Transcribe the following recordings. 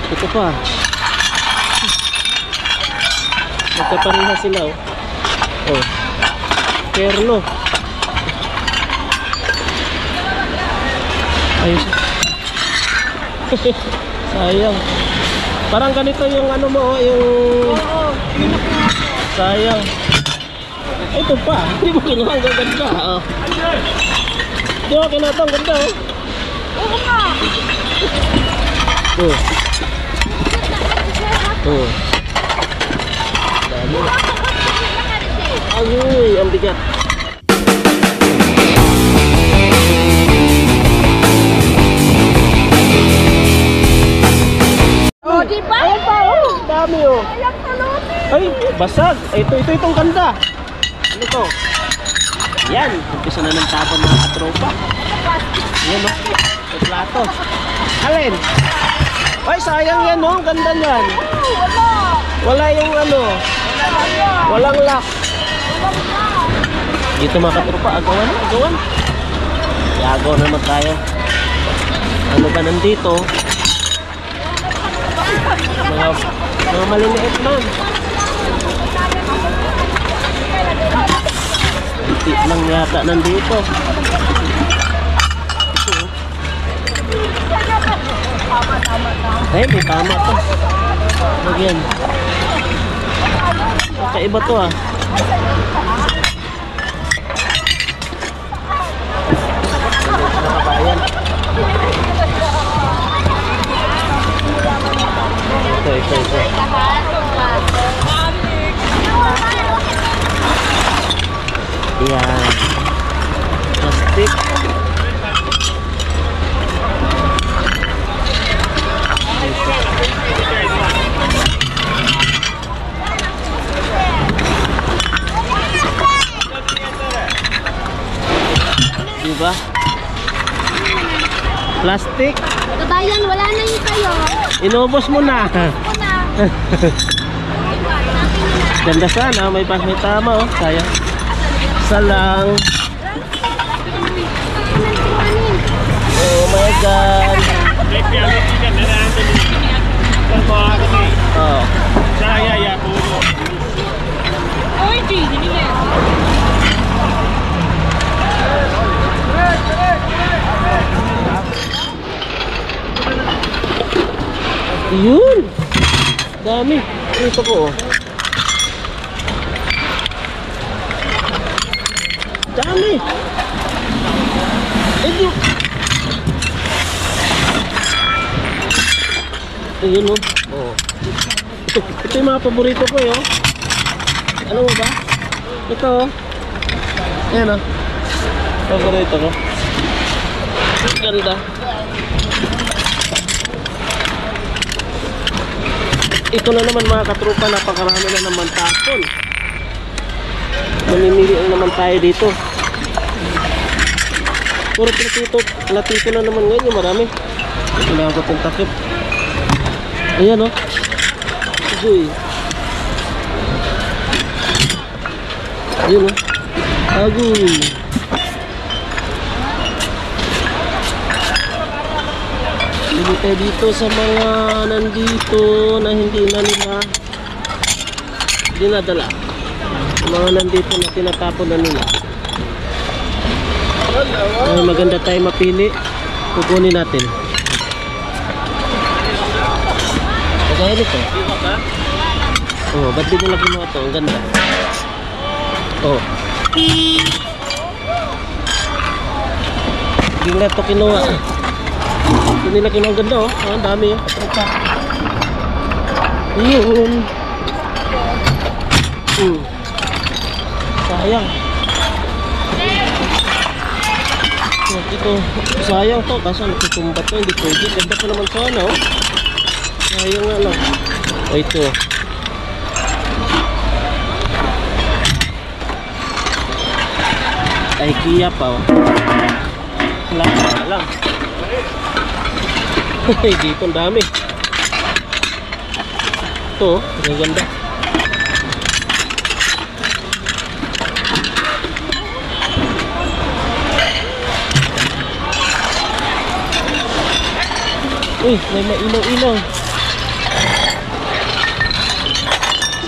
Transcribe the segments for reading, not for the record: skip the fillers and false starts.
Ito pa. Magkapareha sila oh. Oh. Perlo. Ayos. Sayang. Parang ganito yung ano mo oh, yung sayang. Ito pa. Hindi mo kinuha ang ganda oh. Hindi mo kinuha ang ganda oh. Oo nga. Oh. Oh. Dami. Agoy, ang bigat. Oh, di ba? Ayan pa, oh. Dami oh. Ayan kaluti. Ay, basag. Itong ganda. Ano to? Yan. Umpisa na ng tapon mga katropa. Yan oh. May plato. Alin? Ay, sayang yan oh. Ang ganda niyan. Wala. Wala yung ano. Walang lock. Dito mga katropa. Agawan. Agawan. Agaw naman tayo. Ano ba nandito? Mga maliliit man. Hindi lang yata nandito. Ay, may tama to. Lagyan. Kaiba to ah. Nakabayan. Ito. Yan. Plastic. Diba? Plastic. Kabayan, wala na yung kayo. Inubos mo na. Ganda sana, may tama oh, sayang. Salang. Oh my god. Oh. Yun. Dami. Ito po oh. Dami. Ito. Ayun oh. Oh. Ito yung mga paborito ko eh oh. Ano mo ba? Ito oh. Ayan oh. Paborito ko. Ganda. Ito na naman mga katropa, napakarami na naman tapon. Mamimili naman tayo dito. Puro platito na naman ngayon, marami. Inabot yung takip. Ayan o. Agoy. Ayan o. Agoy. Hindi tayo dito sa mga nandito na hindi na nila dinadala. Mga nandito na tinatapon na nila. Ay, maganda tayo mapili. Kukunin natin. Kagaya nito. Oh, ba't di nila kinuha ito? Ang ganda. Oh. Hindi na ito kinuha. Hindi nila kinuha. Ang ganda oh. Ang dami oh. Yun. Sayang. Ito, sayang to kasi nagtutumba to, hindi pwede. Ganda pa naman sana oh. Sayang nga lang. Oh, ito. IKEA pa oh. Wala lang. Dito ang dami. Ito, ang ganda. Uy, may mailaw-ilaw.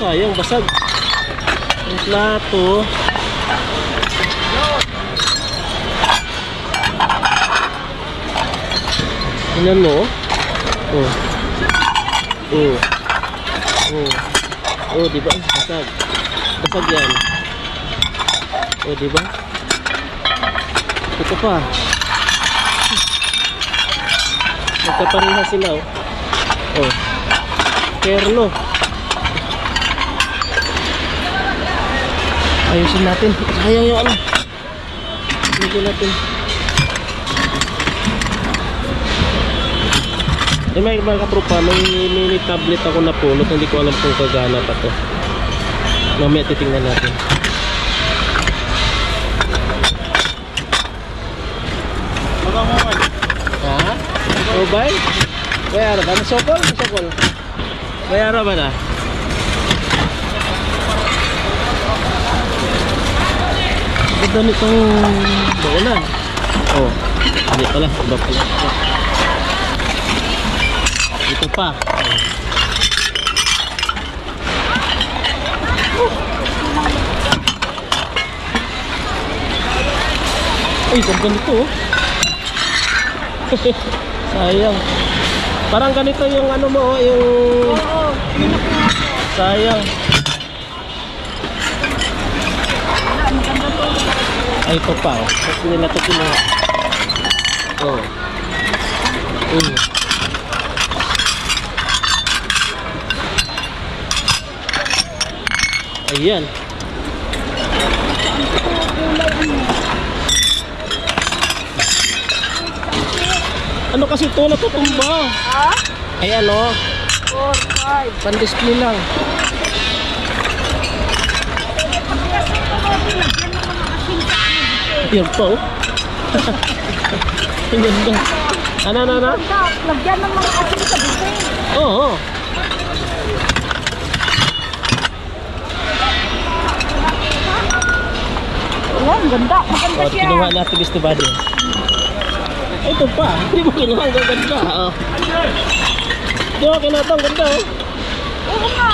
sayang, basag. Yung plato. Tingnan mo. Oh. Oh. Oh. Oh, di ba? Basag. Basag yan. Oh, di ba? Ito pa. Magkapareha sila, oh. Oh. Kerno. Ayusin natin. Sayang yung ano. Ayusin natin. May mga katropa, may tablet ako na pulot. Hindi ko alam kung kagana pa to. Mamaya titingnan natin. Ha? Mobile? Mayroon ba? Masokol? Masokol? Mayroon ba na? Ganda nitong baunan. Oh, hindi pala. Iba pala. Ito pa. Ay, ganda nito, oh. Sayang. Parang ganito yung ano mo, yung... Sayang. Ay, ito pa, oh. Kasi nila ito kinuha. Oh. Ayan. Ano kasi ito natutumba? Ha? Ay ano? 4, 5. Pan-display lang. Yan po. Ang ganda. Ano? Lagyan ng mga asin sa buffet. Oo. Ayan, ganda. Maganda Oh, siya. kinuha natin gusto ba din? Ito pa. Hindi mo kinuha ang ganda. Oh. Di ba kinuha ito? Ang ganda, oh. Oo nga.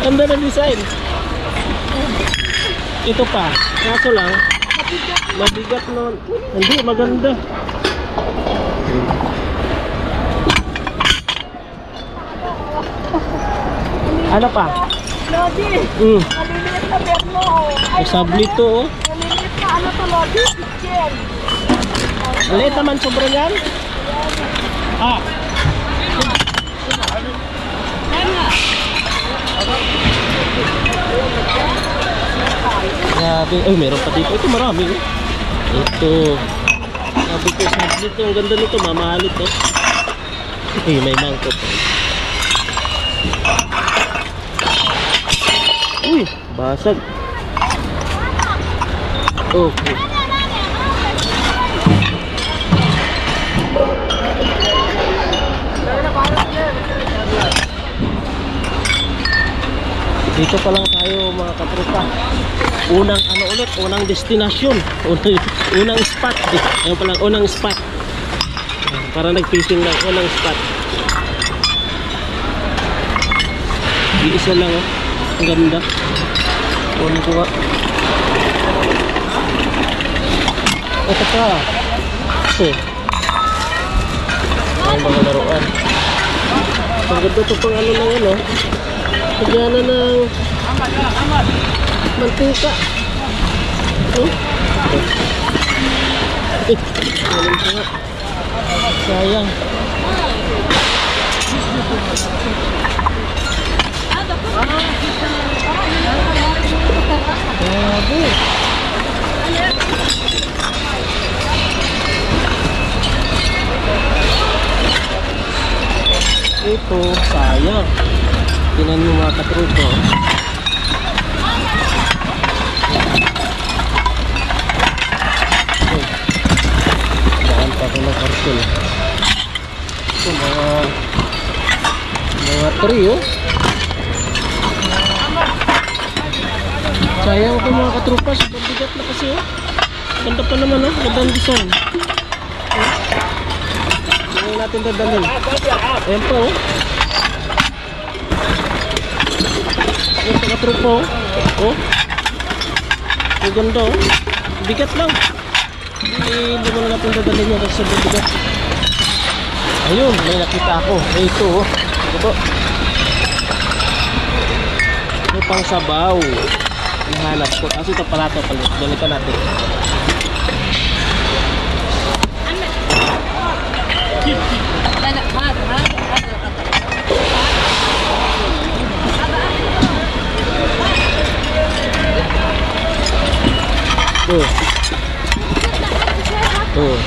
Ganda ng design. Ito pa. Kaso lang, mabigat na. Hindi, maganda. Ano pa? Lodi, maliliit na berno. Ay, Sabli to, oh. maliliit na ano to, Lodi? Kitchen. Maliit naman sobra yan. Ah. Grabe. Ay, meron pa dito. Ito marami, oh. Ito. Sabi ko, sabli to. Ang ganda nito. Mamahalit, oh. Ay, may mangkot. Uy, basag. Okay. Dito pa lang tayo mga katropa. Unang ano ulit, unang destinasyon. Unang spot. Ayun pa lang, unang spot. Para nag-fishing lang, unang spot. Isa lang, oh. Ang ganda. Kunin ko nga. Ito pa. Ito. Ang mga laruan. Ang ganda ito pang ano lang yan, oh. Pagyanan ng mantika. Oh. Galing ko nga. Sayang. Grabe. Ito, sayang. Tingnan mo mga katrupo. Daan pa ko ng karton. Ito mga trio. Sayang ito mga katrupa. Super bigat na kasi, oh. Ganda pa naman, oh. Gandang design. Tingnan natin dadalhin. Ayan pa, oh. Yung mga trupo. Oh. Ang ganda oh. Bigat lang. Hindi mo na natin dadalhin niya kasi sobrang bigat. Ayun, may nakita ako. May ito oh. Ito. May pang sabaw. Nahanap ko. Kasi ito pala ito pala. Balikan natin. Tuh. Tuh.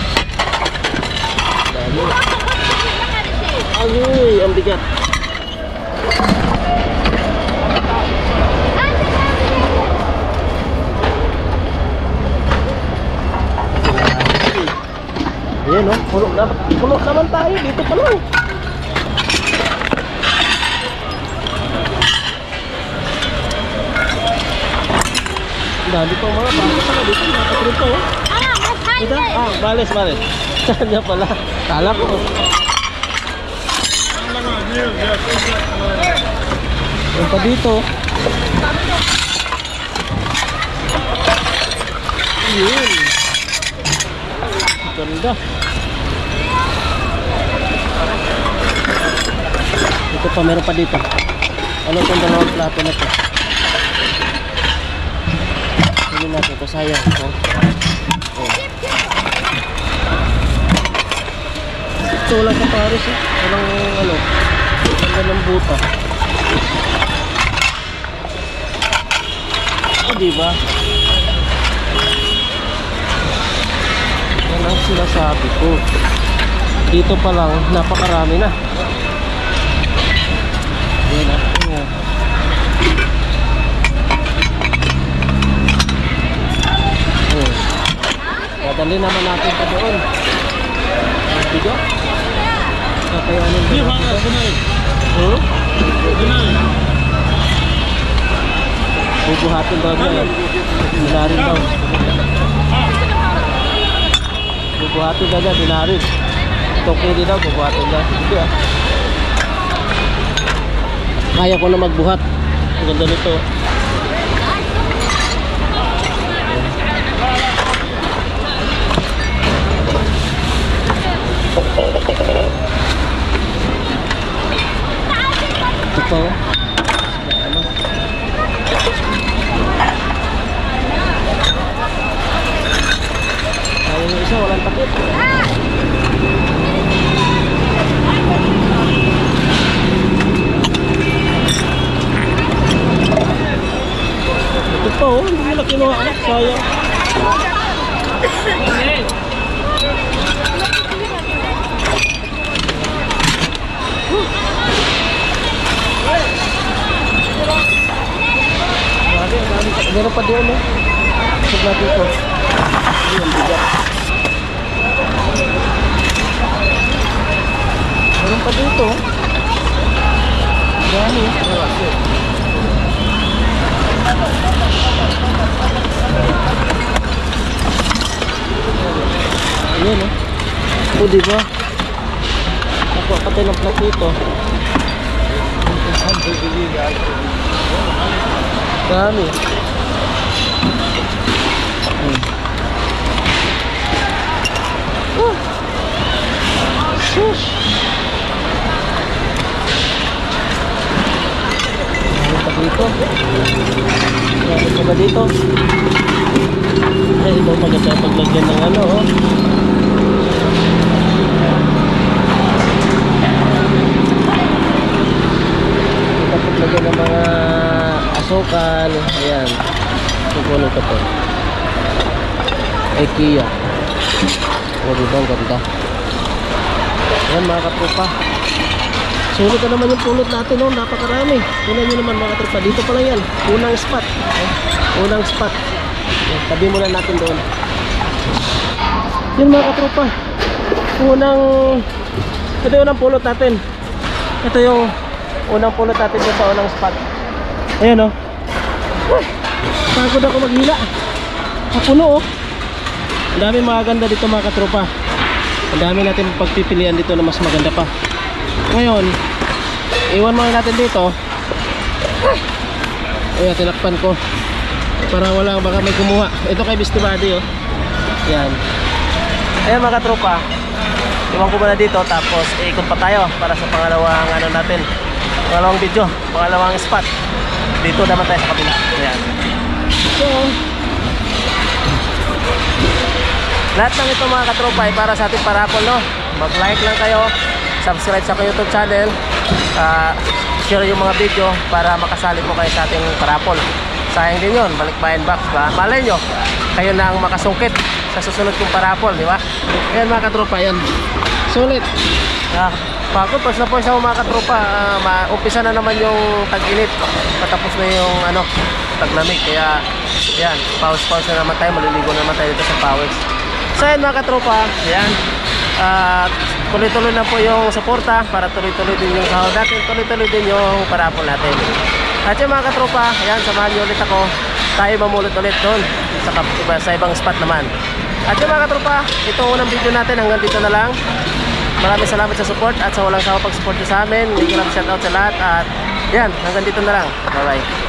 Dami. Agoy, ang bigat. Ayan o, puno naman tayo dito pa lang. Dami pa mga bata pala dito, mga katrupa oh. Ito? Ah, bales. Saan niya pala? Kala ko. Yung pa dito. Yun. Ganda. Ito pa, meron pa dito. Ano itong dalawang plato na ito? Hindi natin ito, sayang. Oh. Ito lang sa Paris eh. Walang ano, ganda ng buta. O diba? Yan ang sinasabi ko. Dito pa lang, napakarami na. Yan na. Dadali naman natin pa doon. Bigo? Kakayanin ba natin? Bubuhatin daw niya. Dinarin daw. Bubuhatin daw niya, dinarin. Tokili daw, bubuhatin daw. Hindi ah. Kaya ko na magbuhat. Ang ganda nito. Ito po. Ayun yung isa, walang takip. Ito po, hindi nila kinuha. Sayang. Meron pa doon eh. Sebelah dito. Ayun, bigat. Meron pa dito. Dami. Ayun eh. O diba? Ako patay ng plat dito. Dami. Shush. Ano pa dito? Ano pa ba dito? Ay, ito maganda paglagyan ng ano oh. Ito paglagyan ng mga asukal. Ayan. Tukunin ko to. IKEA. O diba ang ganda. Ayan mga katropa. Sulit na naman yung pulot natin oh. Napakarami. Tingnan nyo naman mga katropa. Dito pala yan. Unang spot. Unang spot. Ayan, tabi muna natin doon. Yun mga katropa. Ito yung unang pulot natin. Ito yung unang pulot natin dito sa unang spot. Ayan oh. Pagod ako maghila. Kapuno oh. Ang dami mga ganda dito mga katropa. Ang dami natin pagpipilian dito na mas maganda pa. Ngayon, iwan muna natin dito. Ayan, tinakpan ko para wala baka may kumuha. Ito kay Beastie Buddy, oh. Yan. Ayan mga katropa, iwan ko muna dito tapos ikot pa tayo para sa pangalawang ano natin, pangalawang video, pangalawang spot. Dito naman tayo sa kabila. Ayan. So lahat ng ito mga katropa ay para sa ating parapol, no? Mag-like lang kayo, subscribe sa aking YouTube channel, share yung mga video para makasali po kayo sa ating parapol. Sayang din yun, balikbayan box ba? Malay nyo, kayo na ang makasungkit sa susunod kong parapol, di ba? Ayan mga katropa, yan. Sulit. Pagod, pas na po isa mga katropa, umpisa na naman yung tag-init. Patapos na yung ano, taglamig. Kaya, yan, pause na naman tayo, maliligo naman tayo dito sa pawis. So yan mga katropa, yan. Tuloy-tuloy na po yung suporta para tuloy-tuloy din yung sahod natin, tuloy-tuloy din yung parapol natin. At yung mga katropa, ayan, samahan nyo ulit ako. Tayo mamulot ulit doon sa ibang spot naman. At yung mga katropa, itong unang video natin hanggang dito na lang. Maraming salamat sa support at sa walang sawa pag-support nyo sa amin. Maraming shoutout sa lahat. At yan, hanggang dito na lang. Bye bye.